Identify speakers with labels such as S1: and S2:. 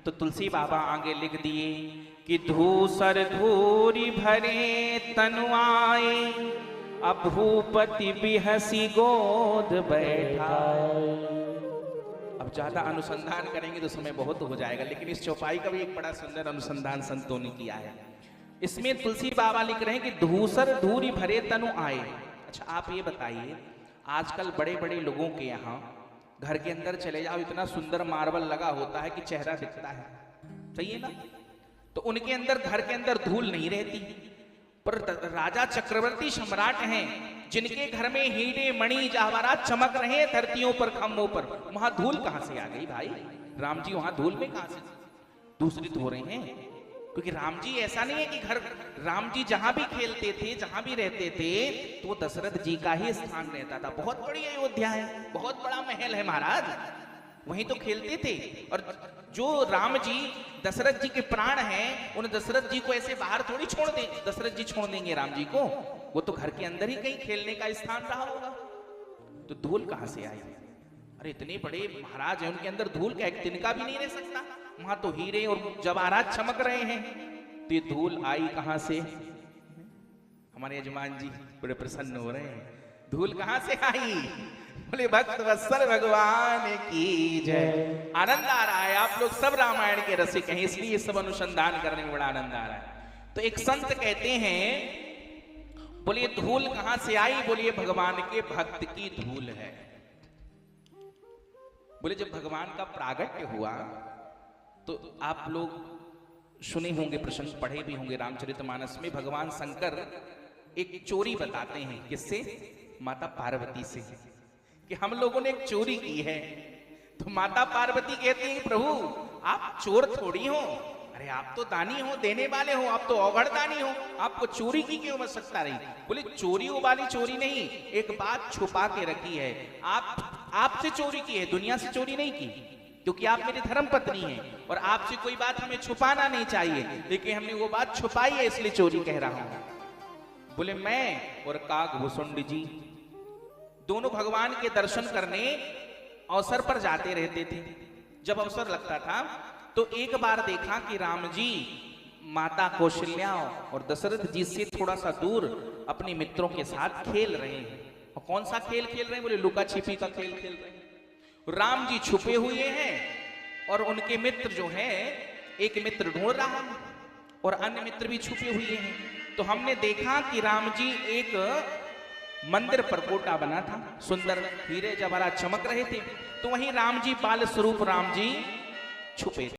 S1: तो तुलसी बाबा आगे लिख दिए कि धूसर धूरी भरे तनु आए, अब भूपति बिहसी गोद बैठा। अब ज्यादा अनुसंधान करेंगे तो समय बहुत हो जाएगा, लेकिन इस चौपाई का भी एक बड़ा सुंदर अनुसंधान संतों ने किया है। इसमें तुलसी बाबा लिख रहे हैं कि धूसर धूरी भरे तनु आए। अच्छा आप ये बताइए, आजकल बड़े बड़े लोगों के यहाँ घर के अंदर चले जाओ, इतना सुंदर मार्बल लगा होता है कि चेहरा दिखता है, सही है ना? तो उनके अंदर घर के अंदर धूल नहीं रहती, पर राजा चक्रवर्ती सम्राट हैं जिनके घर में हीरे मणि जवाहरात चमक रहे हैं धरतियों पर, खम्भों पर, वहां धूल कहां से आ गई भाई? राम जी वहां धूल में कहां से दूसरित हो रहे हैं? क्योंकि राम जी ऐसा नहीं है कि घर, राम जी जहां भी खेलते थे, जहां भी रहते थे, तो वो दशरथ जी का ही स्थान रहता था। बहुत बड़ी अयोध्या है, बहुत बड़ा महल है महाराज, वहीं तो खेलते थे। और जो राम जी दशरथ जी के प्राण हैं, उन दशरथ जी को ऐसे बाहर थोड़ी छोड़ दे, दशरथ जी छोड़ देंगे राम जी को? वो तो घर के अंदर ही कहीं खेलने का स्थान रहा होगा। तो धूल कहां से आई? अरे इतने बड़े महाराज हैं, उनके अंदर धूल का एक तिनका भी नहीं रह सकता? वहां तो हीरे और जवाहरात चमक रहे हैं, तो ये धूल आई कहां से? हमारे यजमान जी बड़े प्रसन्न हो रहे हैं, धूल कहां से आई? बोले भक्त वत्सल भगवान की जय। आनंद आ रहा है, आप लोग सब रामायण के रसिक हैं, इसलिए सब अनुसंधान करने में बड़ा आनंद आ रहा है। तो एक संत कहते हैं, बोलिए धूल कहां से आई? बोलिए भगवान के भक्त की धूल है। बोले जब भगवान का प्रागट्य हुआ तो आप लोग सुने होंगे, प्रसंग पढ़े भी होंगे रामचरितमानस में, भगवान शंकर एक चोरी बताते हैं। किससे? माता पार्वती से, कि हम लोगों ने एक चोरी की है। तो माता पार्वती कहती है प्रभु आप चोर थोड़ी हो, अरे आप तो दानी हो, देने वाले हो, आप तो अवघड़ दानी हो, आपको चोरी की क्यों आवश्यकता रही? बोले चोरी वाली चोरी नहीं, एक बात छुपा के रखी है। आपसे चोरी की है, दुनिया से चोरी नहीं की, क्योंकि आप मेरी धर्म पत्नी हैं और आपसे कोई बात हमें छुपाना नहीं चाहिए, लेकिन हमने वो बात छुपाई है इसलिए चोरी कह रहा हूं। बोले मैं और काकभूषुंड जी दोनों भगवान के दर्शन करने अवसर पर जाते रहते थे। जब अवसर लगता था तो एक बार देखा कि राम जी माता कौशल्या और दशरथ जी से थोड़ा सा दूर अपने मित्रों के साथ खेल रहे हैं। और कौन सा खेल खेल रहे हैं? बोले लुका छिपी का खेल खेल रहे हैं। राम जी छुपे हुए हैं और उनके मित्र जो है, एक मित्र ढूंढ रहा है और अन्य मित्र भी छुपे हुए हैं। तो हमने देखा कि राम जी एक मंदिर पर कोटा बना था, सुंदर हीरे जवाहरात चमक रहे थे, तो वहीं राम जी बाल स्वरूप राम जी छुपे थे।